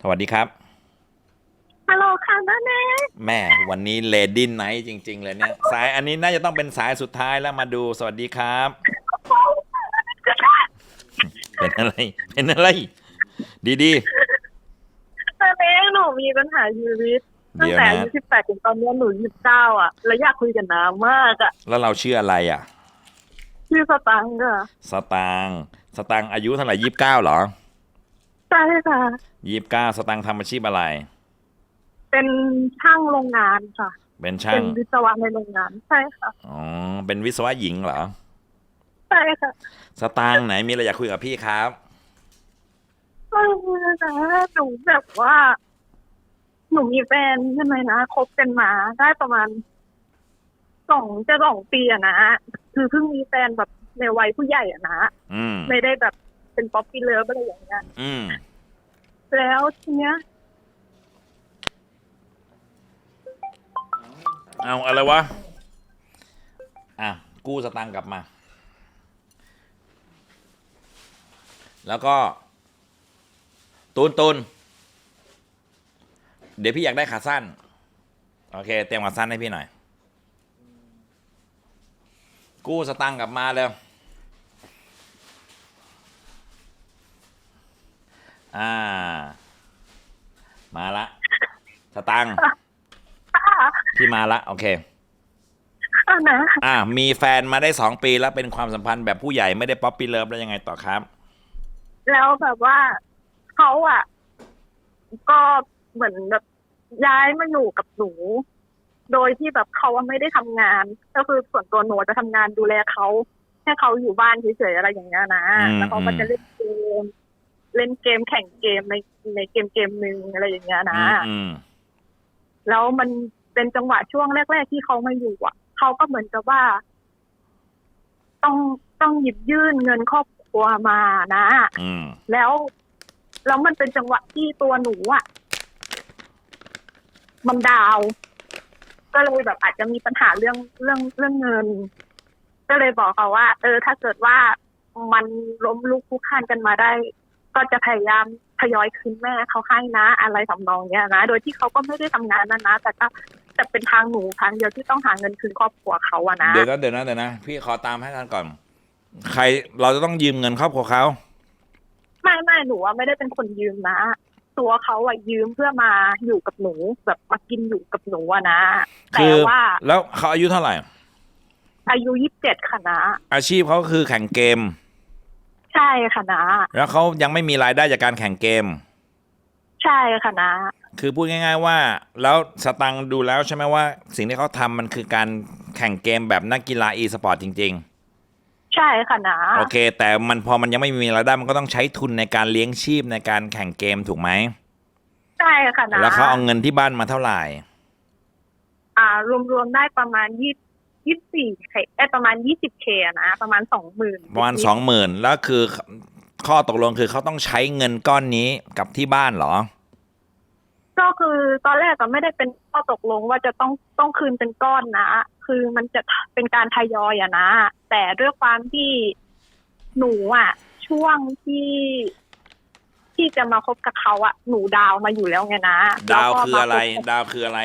สวัสดีครับฮัลโหลค่ะน้าเนกแม่วันนี้เลดี้ไนท์จริงๆเลยเนี่ยสายอันนี้น่าจะต้องเป็นสายสุดท้ายแล้วมาดูสวัสดีครับเป็นอะไรเป็นอะไรดีน้าเนกหนูมีปัญหาชีวิตๆเดี๋ยวนะตั้งแต่อายุ18ถึงตอนนี้หนู29อ่ะแล้วอยากคุยกับน้ามากอ่ะแล้วเราชื่ออะไรอ่ะชื่อสตังค์อ่ะสตางค์สตางค์อายุเท่าไหร่29เหรอใช่ค่ะ29สตางค์ทำอาชีพอะไรเป็นช่างโรงงานค่ะเป็นช่างเป็นวิศวะในโรงงานใช่ค่ะอ๋อเป็นวิศวะหญิงเหรอใช่ค่ะสตางค์ไหนมีอะไรอยากคุยกับพี่ครับเออนะหนูแบบว่าหนูมีแฟนใช่ไหมนะคบกันมาได้ประมาณ2 ปีอะนะคือเพิ่งมีแฟนแบบในวัยผู้ใหญ่อะนะอืมไม่ได้แบบเป็นป๊อปปี้เลิฟอะไรอย่างเงี้ยอืมแล้วทีเนี้ย เอาอะไรวะอ่ะกู้สตางค์กลับมาแล้วก็ตูนเดี๋ยวพี่อยากได้ขาสั้นโอเคเตรียมขาสั้นให้พี่หน่อยกู้สตังค์กลับมาเลยอ่ามาละสตังค์พี่มาละโอเคอ่านะมีแฟนมาได้2 ปีแล้วเป็นความสัมพันธ์แบบผู้ใหญ่ไม่ได้ป๊อปปี้เลิฟแล้วยังไงต่อครับแล้วแบบว่าเขาอ่ะก็เหมือนแบบย้ายมาอยู่กับหนูโดยที่แบบเขาอะไม่ได้ทำงานก็คือส่วนตัวหนูจะทำงานดูแลเขาให้เขาอยู่บ้านเฉยๆอะไรอย่างเงี้ยนะอืมแล้วเขาอืมก็จะมเล่นเกมแข่งเกมในเกมหนึ่งอะไรอย่างเงี้ยนะอืมอืมแล้วมันเป็นจังหวะช่วงแรกๆที่เขามาอยู่อ่ะเขาก็เหมือนกับว่าต้องต้องหยิบยื่นเงินครอบครัวมานะ อืมแล้วแล้วมันเป็นจังหวะที่ตัวหนูอ่ะมันดาวก็เลยแบบอาจจะมีปัญหาเรื่องเงินก็เลยบอกเขาว่าถ้าเกิดว่ามันล้มลุกคลุกคลานกันมาได้ก็จะพยายามทยอยคืนแม่เขาให้นะอะไรทำนองเนี้ยนะโดยที่เขาก็ไม่ได้ทำงานนะแต่ก็จะเป็นทางหนูทางเดียวที่ต้องหาเงินคืนครอบครัวเขาอะนะเดี๋ยวนะพี่ขอตามให้ทันก่อนใครเราจะต้องยืมเงินครอบครัวเขาไม่หนูว่าไม่ได้เป็นคนยืมนะตัวเขาอะยืมเพื่อมาอยู่กับหนูแบบมากินอยู่กับหนูอะนะแต่คือว่าแล้วเขาอายุเท่าไหร่อายุ27ค่ะนะอาชีพเขาคือแข่งเกมใช่ค่ะนะแล้วเขายังไม่มีรายได้จากการแข่งเกม ใช่ค่ะนะคือพูดง่ายๆว่าแล้วสตังค์ดูแล้วใช่ไหมว่าสิ่งที่เขาทำมันคือการแข่งเกมแบบนักกีฬาอีสปอร์ตจริงใช่ค่ะนะๆโอเคแต่มันพอมันยังไม่มีรายได้มันก็ต้องใช้ทุนในการเลี้ยงชีพในการแข่งเกมถูกไหมใช่ค่ะนะแล้วเขาเอาเงินที่บ้านมาเท่าไหร่รวมได้ประมาณ24K ประมาณ20Kนะประมาณ20,000ประมาณ20,000แล้วคือข้อตกลงคือเขาต้องใช้เงินก้อนนี้กับที่บ้านเหรอก็คือตอนแรกก็ไม่ได้เป็นข้อตกลงว่าจะต้องคืนเป็นก้อนนะคือมันจะเป็นการทยอยอะนะแต่ด้วยความที่หนูอะช่วงที่จะมาคบกับเขาอะหนูดาวมาอยู่แล้วไงนะแล้วดาวก็มาคคืออะไรบกับ ดาวคืออะไร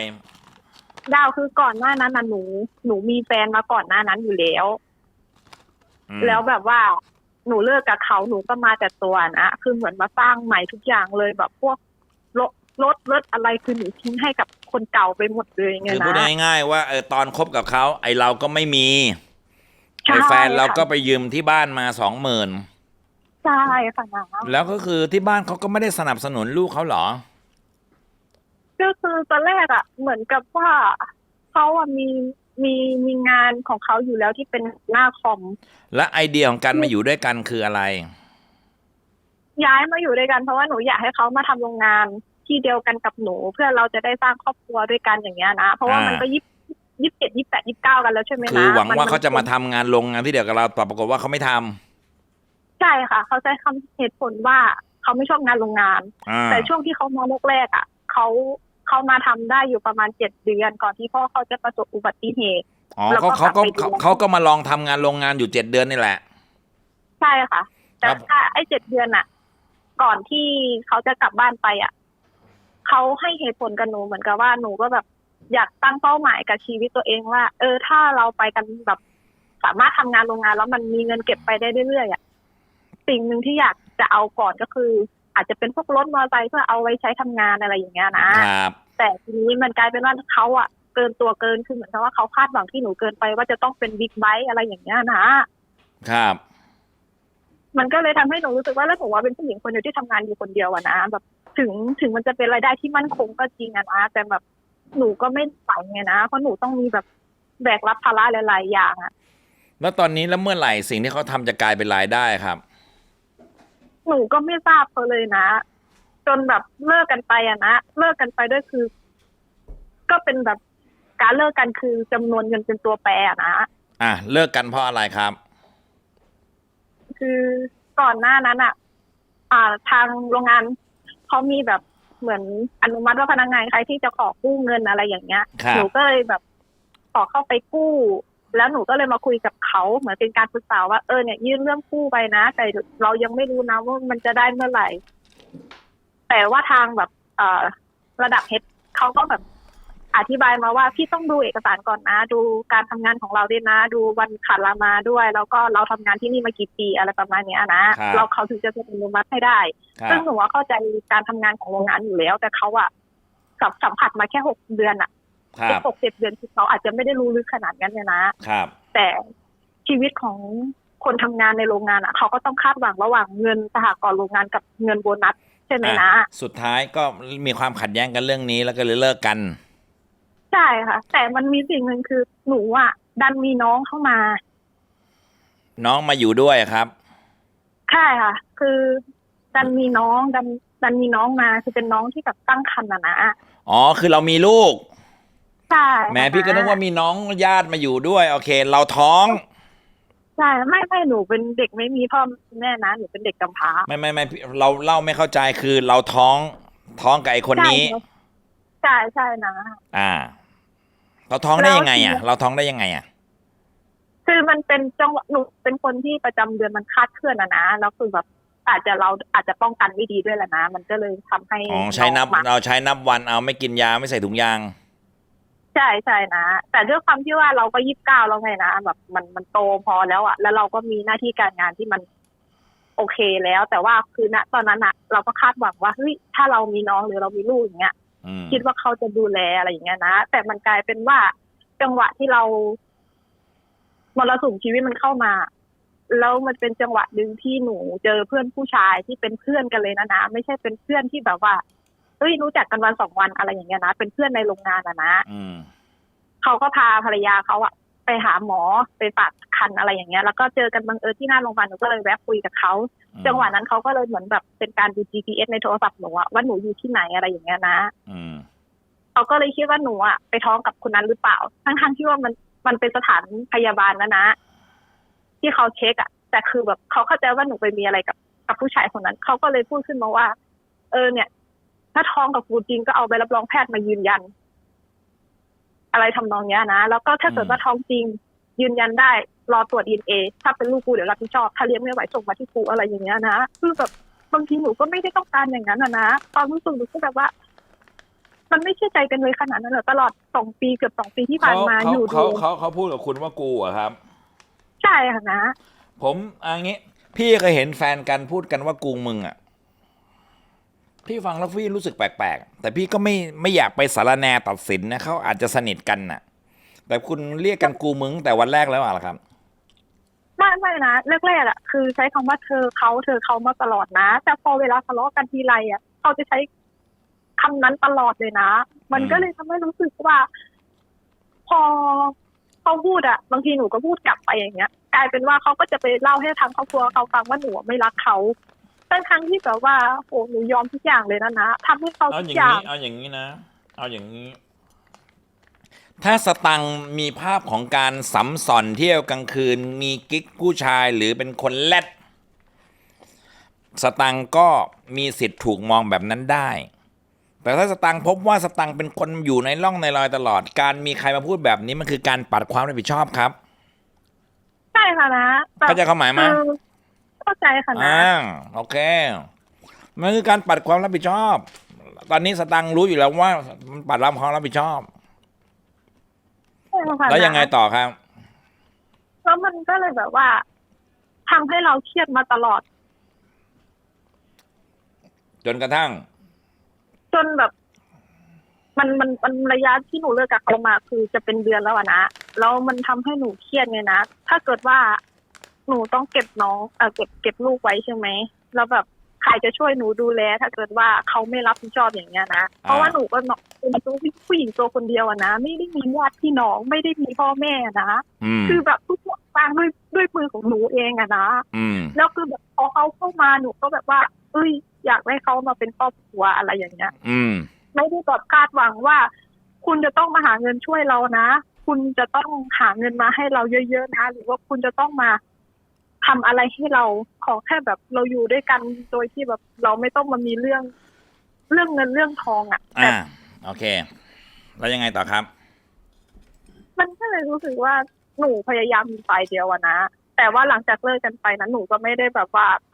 ดาวคือก่อนหน้านั้นน่ะหนูมีแฟนมาก่อนหน้านั้นอยู่แล้วอืมแล้วแบบว่าหนูเลิกกับเขาหนูก็มาแต่ตัวนะคือเหมือนมาสร้างใหม่ทุกอย่างเลยแบบพวกรถรถอะไรคือหนูทิ้งให้กับคนเก่าไปหมดเลยไงคือพูดนะง่ายๆว่าตอนคบกับเขาไอเราก็ไม่มีไอใช่แฟนเราค่ะก็ไปยืมที่บ้านมา20,000 ใช่ค่ะนะแล้วก็คือที่บ้านเขาก็ไม่ได้สนับสนุนลูกเขาเหรอก็คือตอนแรกอ่ะเหมือนกับว่าเขาอ่ะมีงานของเขาอยู่แล้วที่เป็นหน้าคอมและไอเดียของการมาอยู่ด้วยกันคืออะไรย้ายมาอยู่ด้วยกันเพราะว่าหนูอยากให้เขามาทำโรงงานที่เดียวกันกับหนูเพื่อเราจะได้สร้างครอบครัวด้วยกันอย่างเงี้ยนะเพราะว่ามันก็272829กันแล้วใช่ไหมคือนะหวังว่ามันเขาจะมาทำงานโรงงานที่เดียวกับเราแต่ปรากฏว่าเขาไม่ทใช่ค่ะเขาใช้คำเหตุผลว่าเขาไม่ชอบงานโรงงานำแต่ช่วงที่เขามาแรกๆอ่ะเขามาทำได้อยู่ประมาณ7 เดือนก่อนที่พ่อเขาจะประสบอุบัติเหตุอ๋อแล้วก็กลับเขาเขาก็ไปดูแลเขาก็มาลองทำงานโรงงานอยู่7 เดือนนี่แหละใช่ค่ะแต่ครับถ้าไอ้7 เดือนอ่ะก่อนที่เขาจะกลับบ้านไปอ่ะ เขาให้เหตุผลกับหนูเหมือนกับว่าหนูก็แบบอยากตั้งเป้าหมายกับชีวิตตัวเองว่า ถ้าเราไปกันแบบสามารถทำงานโรงงานแล้วมันมีเงินเก็บไปได้เรื่อยๆอ่ะสิ่งหนึ่งที่อยากจะเอาก่อนก็คือ อาจจะเป็นพวกรถมอเตอร์ไซค์เพื่อเอาไว้ใช้ทำงานอะไรอย่างเงี้ยนะครับ แต่ทีนี้มันกลายเป็นว่าเขาอ่ะเกินตัวเกินคือเหมือนกับว่าเขาคาดหวังที่หนูเกินไปว่าจะต้องเป็นบิ๊กไบค์อะไรอย่างเงี้ยนะครับ มันก็เลยทำให้หนูรู้สึกว่าแล้วหนูว่าเป็นผู้หญิงคนเดียวที่ทำงานอยู่คนเดียวอะนะแบบถึงมันจะเป็นรายได้ที่มั่นคงก็จริงอะนะแต่แบบหนูก็ไม่ไหวไงนะเพราะหนูต้องมีแบบแบกรับภาระหลายๆอย่างอะ แล้วตอนนี้แล้วเมื่อไหร่สิ่งที่เขาทำจะกลายเป็นรายได้ครับ หนูก็ไม่ทราบเขาเลยนะจนแบบเลิกกันไปอะนะเลิกกันไปด้วยคือ ก็เป็นแบบการเลิกกันคือจำนวนเงินเป็นตัวแปรอะนะ เลิกกันเพราะอะไรครับ คือก่อนหน้านั้นอ่ะ ทางโรงงานเขามีแบบเหมือนอนุมัติว่าพนักงานใครที่จะขอกู้เงินอะไรอย่างเงี้ย ครับ หนูก็เลยแบบขอเข้าไปกู้ แล้วหนูก็เลยมาคุยกับเขาเหมือนเป็นการปรึกษาว่าเนี่ยยื่นเรื่องกู้ไปนะแต่เรายังไม่รู้นะว่ามันจะได้เมื่อไหร่ แต่ว่าทางแบบระดับเฮดเขาก็แบบอธิบายมาว่าพี่ต้องดูเอกสารก่อนนะ ดูการทำงานของเราด้วยนะ ดูวันขาดลามาด้วย แล้วก็เราทำงานที่นี่มากี่ปีอะไรประมาณเนี้ยนะครับ เราเขาถึงจะอนุมัติให้ได้ ครั ซึ่ง บ หนูว่าเข้าใจการทำงานของโรงงานอยู่แล้ว แต่เขาอะสัมผัสมาแค่6 เดือนอะ ครับ 6-7 เดือนคือเขาอาจจะไม่ได้รู้ลึกขนาดนั้นเลยนะ ครับ แต่ชีวิตของคนทำงานในโรงงานอะเขาก็ต้องคาดหวังระหว่างเงินสหกรณ์โรงงานกับเงินโบนัสใช่ไหมนะ สุดท้ายก็มีความขัดแย้งกันเรื่องนี้แล้วก็เลยเลิกกัน ใช่ค่ะ แต่มันมีสิ่งหนึ่งคือหนูอ่ะดันมีน้องเข้ามา น้องมาอยู่ด้วยครับ ใช่ค่ะ คือดันมีน้องดันมีน้องมาคือเป็นน้องที่แบบตั้งครรภ์นะ อ๋อคือเรามีลูก ใช่ แหมพี่ก็นึกว่ามีน้องญาติมาอยู่ด้วย โอเค เราท้อง ใช่ไม่หนูเป็นเด็กไม่มีพ่อแม่นะหนูเป็นเด็กกำพร้า ไม่เราเล่าไม่เข้าใจคือเราท้องกับไอ้คนนี้ ใช่นะ เราท้องได้ยังไงอ่ะ เราท้องได้ยังไงอ่ะ คือมันเป็นจังหวะหนูเป็นคนที่ประจำเดือนมันคลาดเคลื่อนนะแล้วคือแบบเราอาจจะป้องกันไม่ดีด้วยแหละนะมันก็เลยทำให้ อ๋อใช้นับ น้องมา เราใช้นับวันเอาไม่กินยาไม่ใส่ถุงยาง ใช่นะแต่ด้วยความที่ว่าเราก็29แล้วไงนะแบบมันโตพอแล้วอะแล้วเราก็มีหน้าที่การงานที่มันโอเคแล้ว แต่ว่าคือณตอนนั้นอะเราก็คาดหวังว่าเฮ้ยถ้าเรามีน้องหรือเรามีลูกอย่างเงี้ย คิดว่าเขาจะดูแลอะไรอย่างเงี้ยนะแต่มันกลายเป็นว่าจังหวะที่เรามรสุมชีวิตมันเข้ามาแล้วมันเป็นจังหวะหนึ่งที่หนูเจอเพื่อนผู้ชายที่เป็นเพื่อนกันเลยนะไม่ใช่เป็นเพื่อนที่แบบว่าเฮ้ยรู้จักกันวัน2 วันอะไรอย่างเงี้ยนะเป็นเพื่อนในโรงงานนะเขาก็พาภรรยาเขาอะไปหาหมอไปฝากครรภ์อะไรอย่างเงี้ยแล้วก็เจอกันบังเอิญที่หน้าโรงพยาบาลหนูก็เลยแวะคุยกับเขาจังหวะนั้นเขาก็เลยเหมือนแบบเป็นการดู GPS ในโทรศัพท์หนูอะว่าหนูอยู่ที่ไหนอะไรอย่างเงี้ยนะเขาก็เลยคิดว่าหนูอะไปท้องกับคนนั้นหรือเปล่าทั้งที่ว่ามันเป็นสถานพยาบาลนะที่เขาเช็คอะแต่คือแบบเขาเข้าใจว่าหนูไปมีอะไรกับผู้ชายคนนั้นเขาก็เลยพูดขึ้นมาว่าเนี่ยถ้าท้องกับกูจริงก็เอาใบรับรองแพทย์มายืนยันอะไรทำนองเนี้ยนะแล้วก็ถ้าเกิดว่าท้องจริงยืนยันได้รอตรวจ DNA ถ้าเป็นลูกกูเดี๋ยวรับผิดชอบถ้าเลี้ยงไม่ไหวส่งมาที่กูอะไรอย่างเงี้ยนะคือแบบบางทีหนูก็ไม่ได้ต้องการอย่างนั้นนะตอนรู้สึกหนูก็แบบว่ามันไม่เชื่อใจกันเลยขนาดนั้นเหรอตลอด2 ปีเกือบ2 ปีที่ผ่านมาอยู่ดูเขาพูดกับคุณว่ากูอะครับใช่ค่ะนะผมอันนี้พี่เคยเห็นแฟนกันพูดกันว่ากูมึงอะพี่ฟังแล้วพี่รู้สึกแปลกๆแต่พี่ก็ไม่อยากไปสารแนตัดสินนะเขาอาจจะสนิทกันน่ะแต่คุณเรียกกันกูมึงแต่วันแรกแล้วอะครับไม่นะแรกๆอะคือใช้คำว่าเธอเขามาตลอดนะแต่พอเวลาทะเลาะกันทีไรอะเขาจะใช้คำนั้นตลอดเลยนะมันก็เลยทำให้รู้สึกว่าพอเขาพูดอะบางทีหนูก็พูดกลับไปอย่างเงี้ยกลายเป็นว่าเขาก็จะไปเล่าให้ทางครอบครัวเขาฟังว่าหนูไม่รักเขาทั้งที่แบบว่าโอ้หนูยอมทุกอย่างเลยนะทำให้เขาทุกอย่างเอาอย่างนี้นะเอาอย่างนี้ถ้าสตังมีภาพของการสัมสอนเที่ยวกลางคืนมีกิ๊กผู้ชายหรือเป็นคนแรดสตังก็มีสิทธิ์ถูกมองแบบนั้นได้แต่ถ้าสตังพบว่าสตังเป็นคนอยู่ในร่องในรอยตลอดการมีใครมาพูดแบบนี้มันคือการปัดความรับผิดชอบครับใช่ค่ะนะเข้าใจความหมายมั้ยเข้าใจค่ะนะโอเคมันคือการปัดความรับผิดชอบ ตอนนี้สตังค์รู้อยู่แล้วว่ามันปัดรับความรับผิดชอบ ใช่ค่ะ แล้วยังไงต่อครับ แล้วมันก็เลยแบบว่าทำให้เราเครียดมาตลอด จนกระทั่ง จนแบบ มันระยะที่หนูเลิกกับเขามาคือจะเป็นเดือนแล้วอะนะแล้วมันทำให้หนูเครียดไงนะถ้าเกิดว่าหนูต้องเก็บน้องเก็บลูกไว้ใช่ไหมแล้วแบบใครจะช่วยหนูดูแลถ้าเกิดว่าเขาไม่รับผิดชอบอย่างเงี้ยนะเพราะว่าหนูก็เป็นผู้หญิงตัวคนเดียวอะนะไม่ได้มีญาติพี่น้องไม่ได้มีพ่อแม่นะ คือแบบทุกอย่างสร้างด้วยมือของหนูเองอะนะแล้วคือแบบพอเขาเข้ามาหนูก็แบบว่าเอ้ยอยากให้เขามาเป็นครอบครัวอะไรอย่างเงี้ยไม่ได้แบบคาดหวังว่า คุณจะต้องมาหาเงินช่วยเรานะคุณจะต้องหาเงินมาให้เราเยอะๆนะหรือว่าคุณจะต้องมาทำอะไรให้เราขอแค่แบบเราอยู่ด้วยกันโดยที่แบบเราไม่ต้องมามีเรื่องเงินเรื่องทองอ่ะโอเคแล้วยังไงต่อครับ มันก็เลยรู้สึกว่าหนูพยายามมีฝ่ายเดียวอะนะแต่ว่าหลังจากเลิกกันไปนั้นหนูก็ไม่ได้แบบว่าไ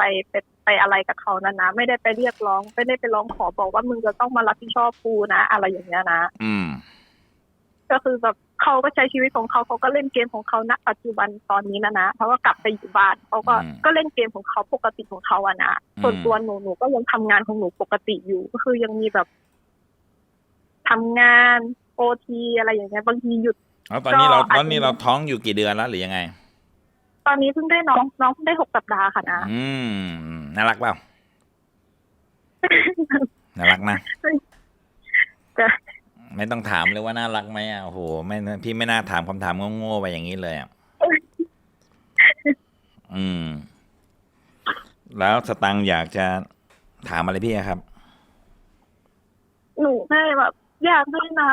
ปอะไรกับเขานะไม่ได้ไปเรียกร้องไม่ได้ไปร้องขอบอกว่ามึงจะต้องมารับผิดชอบกูนะอะไรอย่างเงี้ยนะก็คือแบบเขาก็ใช้ชีวิตของเขาก็เล่นเกมของเขาณปัจจุบันตอนนี้นะเขาก็กลับไปอยู่บ้านเขาก็เล่นเกมของเขาปกติของเขาอะนะส่วนตัวหนูก็ยังทำงานของหนูปกติอยู่ก็คือยังมีแบบทำงานOTอะไรอย่างเงี้ยบางทีหยุดตอนนี้เราท้องอยู่กี่เดือนแล้วหรือยังไงตอนนี้เพิ่งได้น้องเพิ่งได้6 สัปดาห์ค่ะนะน่ารักเปล่า น่ารักนะไม่ต้องถามเลยว่าน่ารักไหมโอ้โหไม่พี่ไม่น่าถามคำถามโง่ๆไปอย่างนี้เลยแล้วสตังค์อยากจะถามอะไรพี่ครับหนูแค่แบบอยากให้นะ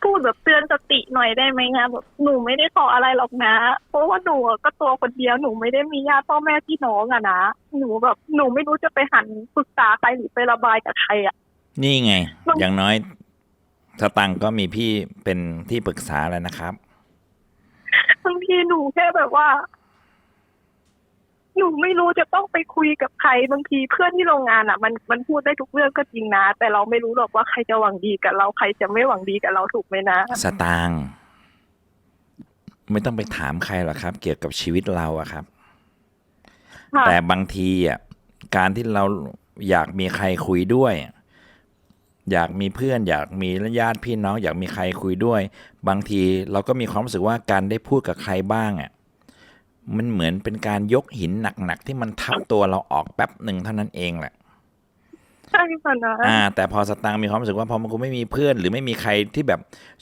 พูดแบบเตือนสติหน่อยได้ไหมคะแบบหนูไม่ได้ขออะไรหรอกนะเพราะว่าหนูก็ตัวคนเดียวหนูไม่ได้มีญาติพ่อแม่พี่น้องอะนะหนูแบบหนูไม่รู้จะไปหันปรึกษาใครหรือไประบายกับใครอะนี่ไงอย่างน้อยสตังค์ก็มีพี่เป็นที่ปรึกษาแล้วนะครับบางทีหนูแค่แบบว่าหนูไม่รู้จะต้องไปคุยกับใครบางทีเพื่อนที่โรงงานอ่ะมันพูดได้ทุกเรื่องก็จริงนะแต่เราไม่รู้หรอกว่าใครจะหวังดีกับเราใครจะไม่หวังดีกับเราถูกไหมนะสตางค์ไม่ต้องไปถามใครหรอกครับเกี่ยวกับชีวิตเราอะครับแต่บางทีอ่ะการที่เราอยากมีใครคุยด้วยอยากมีเพื่อนอยากมีญาติพี่น้องอยากมีใครคุยด้วยบางทีเราก็มีความรู้สึกว่าการได้พูดกับใครบ้างอ่ะมันเหมือนเป็นการยกหินหนักๆที่มันทับตัวเราออกแป๊บหนึ่งเท่านั้นเองแหละใช่ค่ะนะแต่พอสตางค์มีความรู้สึกว่าพอมันกูไม่มีเพื่อนหรือไม่มีใครที่แบบ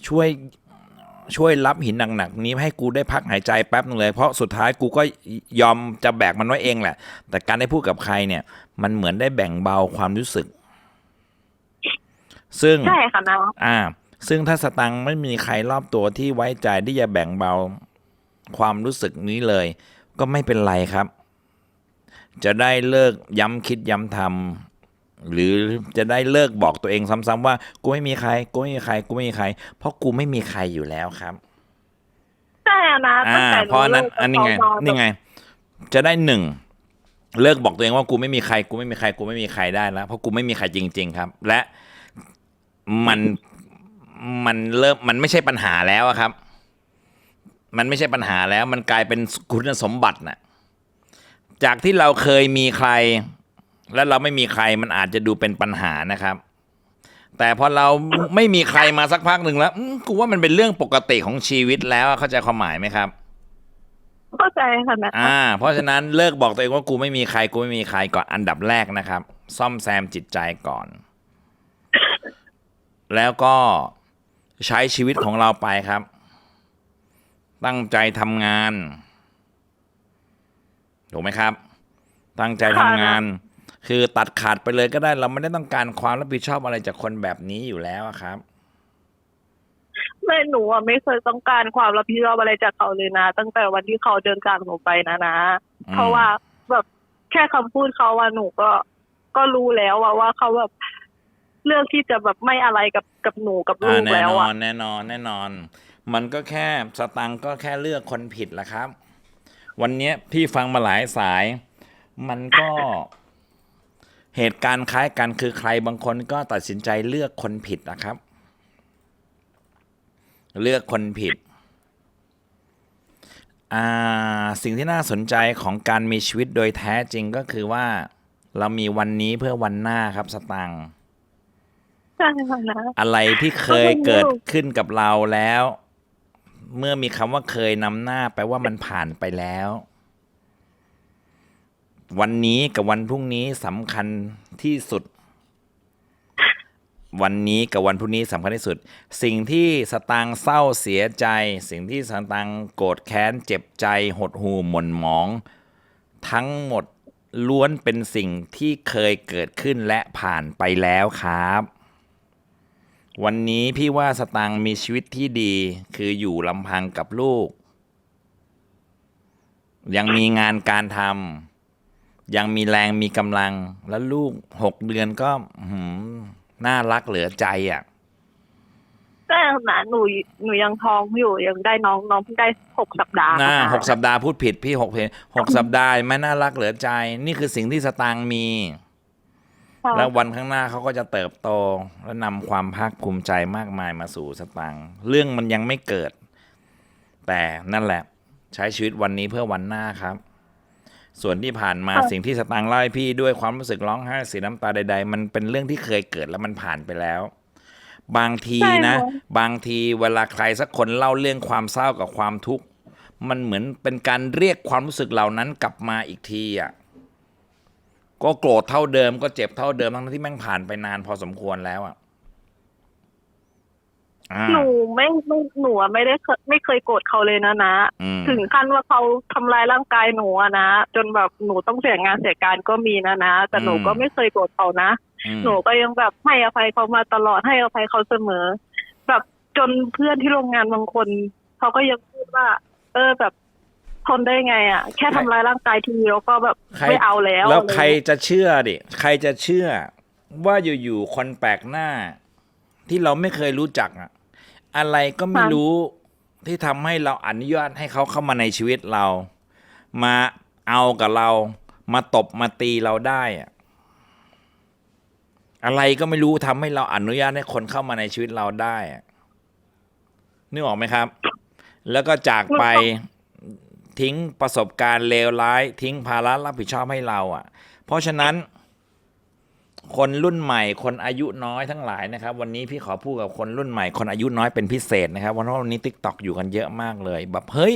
ช่วยรับหินหนักๆนี้ให้กูได้พักหายใจแป๊บนึงเลยเพราะสุดท้ายกูก็ยอมจะแบกมันไว้เองแหละแต่การได้พูดกับใครเนี่ยมันเหมือนได้แบ่งเบาความรู้สึกซึ่งใช่ค่ะนะซึ่งถ้าสตังค์ไม่มีใครรอบตัวที่ไว้ใจที่จะแบ่งเบาความรู้สึกนี้เลยก็ไม่เป็นไรครับจะได้เลิกย้ำคิดย้ำทำหรือจะได้เลิกบอกตัวเองซ้ำๆว่ากูไม่มีใครกูไม่มีใครกูไม่มีใครเพราะกูไม่มีใครอยู่แล้วครับใช่นะตั้งแต่เพราะนั้นอันนี้ไงนี่ไงจะได้1เลิกบอกตัวเองว่ากูไม่มีใครกูไม่มีใครกูไม่มีใครได้แล้วเพราะกูไม่มีใครจริงๆครับและมันเริ่มมันไม่ใช่ปัญหาแล้วครับมันไม่ใช่ปัญหาแล้วมันกลายเป็นคุณสมบัติน่ะจากที่เราเคยมีใครและเราไม่มีใครมันอาจจะดูเป็นปัญหานะครับแต่พอเราไม่มีใครมาสักพักหนึ่งแล้วกูว่ามันเป็นเรื่องปกติของชีวิตแล้วเข้าใจความหมายไหมครับเข้าใจค่ะนะเพราะฉะนั้นเลิกบอกตัวเองว่ากูไม่มีใครกูไม่มีใครก่อนอันดับแรกนะครับซ่อมแซมจิตใจก่อนแล้วก็ใช้ชีวิตของเราไปครับตั้งใจทำงานถูกไหมครับตั้งใจทำงานคือตัดขาดไปเลยก็ได้เราไม่ได้ต้องการความรับผิดชอบอะไรจากคนแบบนี้อยู่แล้วครับไม่หนูไม่เคยต้องการความรับผิดชอบอะไรจากเขาเลยนะตั้งแต่วันที่เขาเดินจากหนูไปนะเพราะว่าแบบแค่คำพูดเขาว่าหนูก็รู้แล้วว่าเขาแบบเลือกที่จะแบบไม่อะไรกับหนูกับลูกแล้วแน่นอนมันก็แค่สตังค์ก็แค่เลือกคนผิดแหละครับวันนี้พี่ฟังมาหลายสายมันก็ เหตุการณ์คล้ายกันคือใครบางคนก็ตัดสินใจเลือกคนผิดนะครับ เลือกคนผิดสิ่งที่น่าสนใจของการมีชีวิตโดยแท้จริงก็คือว่าเรามีวันนี้เพื่อวันหน้าครับสตังค์ ใช่ค่ะนะ อะไรที่เคยเกิดขึ้นกับเราแล้ว เมื่อมีคำว่าเคยนำหน้าแปลว่ามันผ่านไปแล้ว วันนี้กับวันพรุ่งนี้สำคัญที่สุด วันนี้กับวันพรุ่งนี้สำคัญที่สุด สิ่งที่สตางค์เศร้าเสียใจ สิ่งที่สตางค์โกรธแค้นเจ็บใจหดหู่หม่นหมอง ทั้งหมดล้วนเป็นสิ่งที่เคยเกิดขึ้นและผ่านไปแล้วครับ วันนี้พี่ว่าสตางค์มีชีวิตที่ดีคืออยู่ลำพังกับลูก ยังมีงานการทำยังมีแรงมีกำลังแล้วลูก6 เดือนก็น่ารักเหลือใจอ่ะ ใช่ค่ะนะหนูยังท้องอยู่ยังได้น้องเพิ่งได้6 สัปดาห์ค่ะ 6 สัปดาห์พูดผิดพี่6 สัปดาห์ไม่น่ารักเหลือใจ นี่คือสิ่งที่สตางค์มี ค่ะ แล้ววันข้างหน้าเขาก็จะเติบโตและนำความภาคภูมิใจมากมายมาสู่สตางค์เรื่องมันยังไม่เกิด แต่นั่นแหละใช้ชีวิตวันนี้เพื่อวันหน้าครับ ส่วนที่ผ่านมาสิ่งที่สตางค์เล่าให้พี่ด้วยความรู้สึกร้องไห้เสียน้ำตาใดๆมันเป็นเรื่องที่เคยเกิดแล้วมันผ่านไปแล้ว บางทีนะบางทีเวลาใครสักคนเล่าเรื่องความเศร้ากับความทุกข์มันเหมือนเป็นการเรียกความรู้สึกเหล่านั้นกลับมาอีกทีอ่ะก็โกรธเท่าเดิมก็เจ็บเท่าเดิมทั้งที่แม่งผ่านไปนานพอสมควรแล้วอ่ะ หนูหนูอะไม่เคยโกรธเขาเลยนะ ถึงขั้นว่าเขาทำร้ายร่างกายหนูอะนะจนแบบหนูต้องเสียงานเสียการก็มีนะแต่หนูก็ไม่เคยโกรธเขานะหนูก็ยังแบบให้อภัยเขามาตลอดให้อภัยเขาเสมอ แบบจนเพื่อนที่โรงงานบางคนเขาก็ยังพูดว่าแบบทนได้ไงอ่ะแค่ทำร้ายร่างกายทีเดียวก็แบบไม่เอาแล้วใครจะเชื่อดิใครจะเชื่อว่าอยู่ๆคนแปลกหน้า ที่เราไม่เคยรู้จักอะอะไรก็ไม่รู้ที่ทำให้เราอนุญาตให้เขาเข้ามาในชีวิตเรามาเอากับเรามาตบมาตีเราได้อะอะไรก็ไม่รู้ทำให้เราอนุญาตให้คนเข้ามาในชีวิตเราได้อะนึกออกไหมครับ แล้วก็จากไปทิ้งประสบการณ์เลวร้ายทิ้งภาระรับผิดชอบให้เราอ่ะเพราะฉะนั้นคนรุ่นใหม่คนอายุน้อยทั้งหลายนะครับวันนี้พี่ขอพูดกับคนรุ่นใหม่คนอายุน้อยเป็นพิเศษนะครับเพราะว่าวันนี้ TikTok อยู่กันเยอะมากเลยแบบเฮ้ย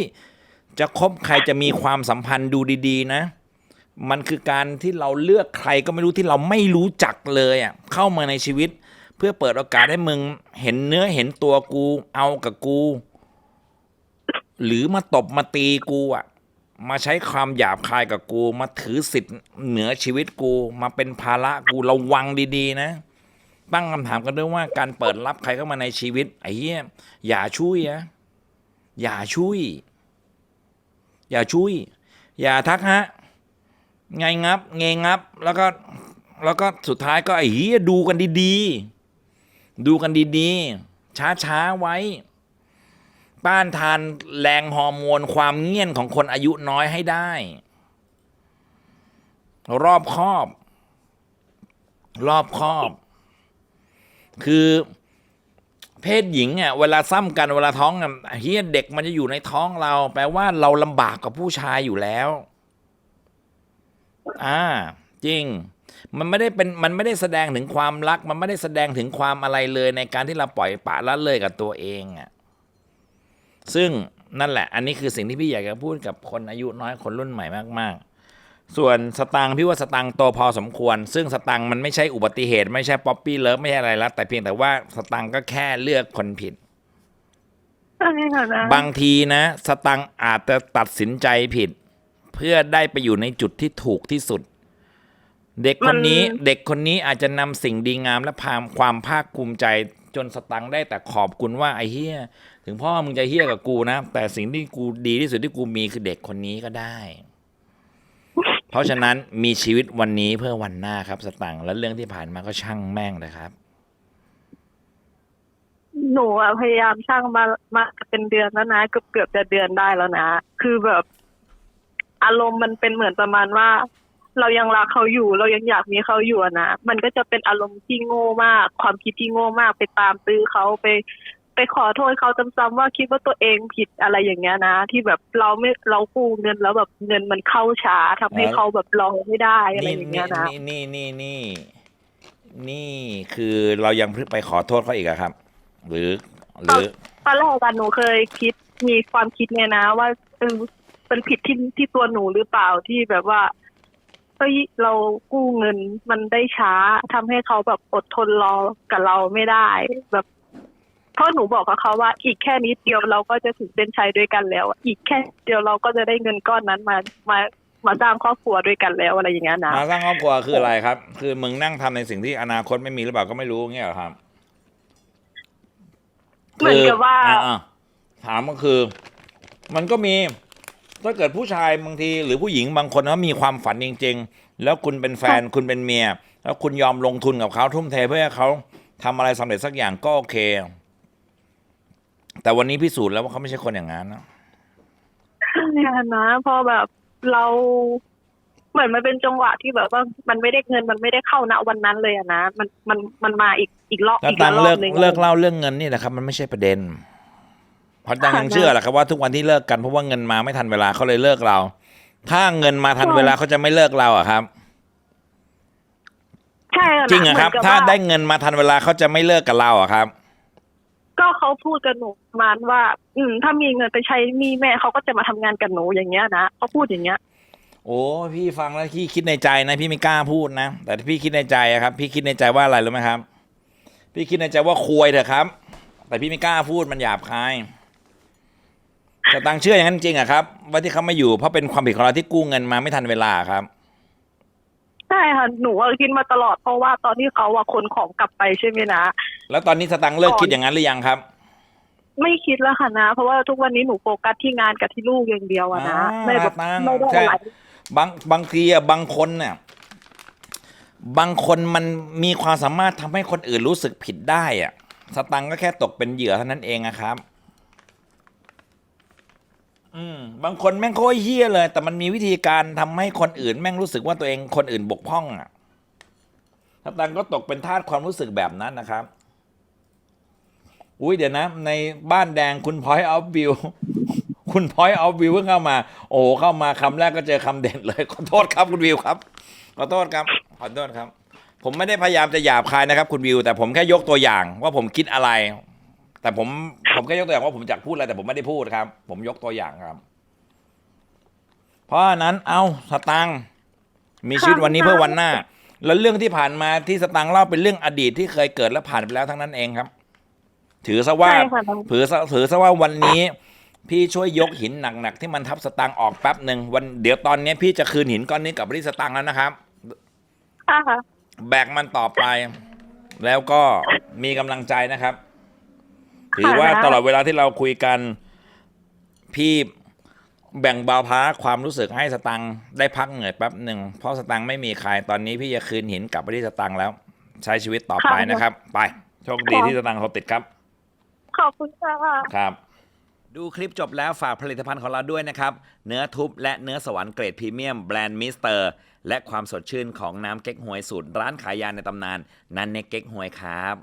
จะคบใครจะมีความสัมพันธ์ดูดีๆนะมันคือการที่เราเลือกใครก็ไม่รู้ที่เราไม่รู้จักเลยอ่ะเข้ามาในชีวิตเพื่อเปิดโอกาสให้มึงเห็นเนื้อเห็นตัวกูเอากับกูหรือมาตบมาตีกูอ่ะมาใช้ความหยาบคายกับกูมาถือสิทธิ์เหนือชีวิตกูมาเป็นภาระกูระวังดีๆนะตั้งคำถามกันด้วยว่าการเปิดรับใครเข้ามาในชีวิตไอ้เหี้ยอย่าช่วยนะอย่าช่วยอย่าทักฮะไงงับเงงับแล้วก็สุดท้ายก็ไอ้เหี้ยดูกันดีๆช้าไว้ต้านทานแรงฮอร์โมนความเงี่ยนของคนอายุน้อยให้ได้รอบคอบคือเพศหญิงอ่ะเวลาซ้ำกันเวลาท้องอ่ะเฮียเด็กมันจะอยู่ในท้องเราแปลว่าเราลำบากกับผู้ชายอยู่แล้วจริงมันไม่ได้แสดงถึงความรักมันไม่ได้แสดงถึงความอะไรเลยในการที่เราปล่อยปละละเลยกับตัวเองอ่ะซึ่งนั่นแหละอันนี้คือสิ่งที่พี่อยากจะพูดกับคนอายุน้อยคนรุ่นใหม่มากๆส่วนสตางค์พี่ว่าสตางค์โตพอสมควรซึ่งสตางค์มันไม่ใช่อุบัติเหตุไม่ใช่ป๊อปปี้เลิฟไม่ใช่อะไรแล้วแต่เพียงแต่ว่าสตางค์ก็แค่เลือกคนผิดบางทีนะสตางค์อาจจะตัดสินใจผิดเพื่อได้ไปอยู่ในจุดที่ถูกที่สุดเด็กคนนี้อาจจะนำสิ่งดีงามและความภาคภูมิใจจนสตังค์ได้แต่ขอบคุณว่าไอ้เฮียถึงพ่อมึงจะเฮียกับกูนะแต่สิ่งที่กูดีที่สุดที่กูมีคือเด็กคนนี้ก็ได้ เพราะฉะนั้นมีชีวิตวันนี้เพื่อวันหน้าครับสตังค์และเรื่องที่ผ่านมาก็ช่างแม่งนะครับหนูพยายามช่างมาเป็นเดือนแล้วนะเกือบจะเดือนได้แล้วนะคือแบบอารมณ์มันเป็นเหมือนประมาณว่า เรายังรักเขาอยู่เรายังอยากมีเขาอยู่อะนะมันก็จะเป็นอารมณ์ที่โง่มากความคิดที่โง่มากไปตามตื้อเขาไปขอโทษเขาซ้ำๆว่าคิดว่าตัวเองผิดอะไรอย่างเงี้ยนะที่แบบเรากู้เงินแล้วแบบเงินมันเข้าช้าทำให้เขาแบบรอไม่ได้อะไรอย่างเงี้ยนะ นี่คือเรายังไปขอโทษเขาอีกอะครับ หรือ ตอนแรกหนูเคยคิดมีความคิดไงนะว่าเป็นผิดที่ตัวหนูหรือเปล่าที่แบบว่าเฮ้ยเรากู้เงินมันได้ช้าทำให้เขาแบบอดทนรอกับเราไม่ได้แบบเพราะหนูบอกกับเขาว่าอีกแค่นิดเดียวเราก็จะถึงเส้นชัยด้วยกันแล้วอีกแค่เดียวเราก็จะได้เงินก้อนนั้นมาสร้างครอบครัวด้วยกันแล้วอะไรอย่างเงี้ยนะ มาสร้างครอบครัวคืออะไรครับ คือมึงนั่งทำในสิ่งที่อนาคตไม่มีหรือเปล่าก็ไม่รู้เงี้ยเหรอครับ เหมือนกับว่า ถามก็คือ มันก็มีถ้าเกิดผู้ชายบางทีหรือผู้หญิงบางคนเขามีความฝันจริงๆแล้วคุณเป็นแฟนคุณเป็นเมียแล้วคุณยอมลงทุนกับเขาทุ่มเทเพื่อให้เขาทำอะไรสำเร็จสักอย่างก็โอเค แต่วันนี้พิสูจน์แล้วว่าเขาไม่ใช่คนอย่างนั้นนะ เนี่ยนะพอแบบเราเหมือนมันเป็นจังหวะที่แบบว่ามันไม่ได้เงินมันไม่ได้เข้าณวันนั้นเลยอะนะมันมาอีกรอบ แล้ว อีก ตัง รอ เลิ บ ก หนึ่ง เลิกเล่าเรื่องเงินนี่แหละครับ มันไม่ใช่ประเด็นเพราะตังยังเชื่อแหละครับว่าทุกวันที่เลิกกันเพราะว่าเงินมาไม่ทันเวลาเขาเลยเลิกเรา ถ้าเงินมาทันเวลาเขาจะไม่เลิกเราอะครับ ใช่อะนะ จริงอะครับ เหมืนกั ถ้า ว่ ได้เงินมาทันเวลาเขาจะไม่เลิกกับเราอะครับ ก็เขาพูดกับหนูประมาณว่า ถ้ามีเงินไปใช้หนี้แม่เขาก็จะมาทำงานกับหนูอย่างเงี้ยนะเขาพูดอย่างเงี้ย โอ้พี่ฟังแล้วพี่คิดในใจนะพี่ไม่กล้าพูดนะแต่พี่คิดในใจอะครับ พี่คิดในใจว่าอะไรรู้ไหมครับ พี่คิดในใจว่าควยเถอะครับ แต่พี่ไม่กล้าพูดมันหยาบคายแต่ตังเชื่ออย่างนั้นจริงอะครับว่าที่เขาไม่อยู่เพราะเป็นความผิดของเราที่กู้เงินมาไม่ทันเวลาครับ ใช่ค่ะหนูคิดมาตลอดเพราะว่าตอนที่เขาขนของกลับไปใช่ไหมนะ แล้วตอนนี้สตังค์เลิกคิดอย่างนั้นหรือยังครับ ไม่คิดแล้วค่ะนะเพราะว่าทุกวันนี้หนูโฟกัสที่งานกับที่ลูกอย่างเดียวอะนะไม่แบบ ตังค์ ไม่ได้ ใช่ อะไร บางทีอะบางคนเนี่ยบางคนมันมีความสามารถทำให้คนอื่นรู้สึกผิดได้อะสตังค์ก็แค่ตกเป็นเหยื่อเท่านั้นเองอะครับ บางคนแม่งโคตรเฮี้ยเลย แต่มันมีวิธีการทำให้คนอื่นแม่งรู้สึกว่าตัวเองคนอื่นบกพร่องอะสตังค์ก็ตกเป็นทาสความรู้สึกแบบนั้นนะครับ อุ้ยเดี๋ยวนะ ในบ้านแดงคุณพอยต์ออฟวิว คุณพอยต์ออฟวิวเพิ่งเข้ามา โอ้โหเข้ามาคำแรกก็เจอคำเด่นเลยขอโทษครับคุณวิวครับขอโทษครับขอโทษครับ ผมไม่ได้พยายามจะหยาบคายนะครับ คุณวิว แต่ผมแค่ยกตัวอย่างว่าผมคิดอะไร แต่ผมแค่ยกตัวอย่างว่าผมอยากพูดอะไรแต่ผมไม่ได้พูดครับ ผมยกตัวอย่างครับ เพราะฉะนั้นเอาสตังค์มีชีวิตวันนี้เพื่อวันหน้า แล้วเรื่องที่ผ่านมาที่สตังค์เล่าเป็นเรื่องอดีตที่เคยเกิดและผ่านไปแล้วทั้งนั้นเองครับ ถือซะว่า ใช่ค่ะ ถือซะว่าวันนี้ พี่ช่วยยกหินหนักๆที่มันทับสตังค์ออกแป๊บหนึ่งวันเดี๋ยวตอนนี้พี่จะคืนหินก้อนนี้กับบริษัทสตังค์แล้วนะครับ ค่ะ แบกมันต่อไป แล้วก็มีกำลังใจนะครับ ถือว่าตลอดเวลาที่เราคุยกัน พี่แบ่งเบาภาระความรู้สึกให้สตังค์ได้พักเหนื่อยแป๊บหนึ่งเพราะสตังค์ไม่มีใครตอนนี้พี่จะคืนหินกลับไปที่สตังค์แล้ว ใช้ชีวิตต่อไปนะครับ ไปโชคดีที่สตังค์เขาติดครับ ขอบคุณค่ะ ครับ ดูคลิปจบแล้วฝากผลิตภัณฑ์ของเราด้วยนะครับ เนื้อทุบและเนื้อสวรรค์เกรดพรีเมียมแบรนด์มิสเตอร์และความสดชื่นของน้ำเก๊กฮวยสูตรร้านขายยาในตำนานนันเนกเก๊กฮวยครับ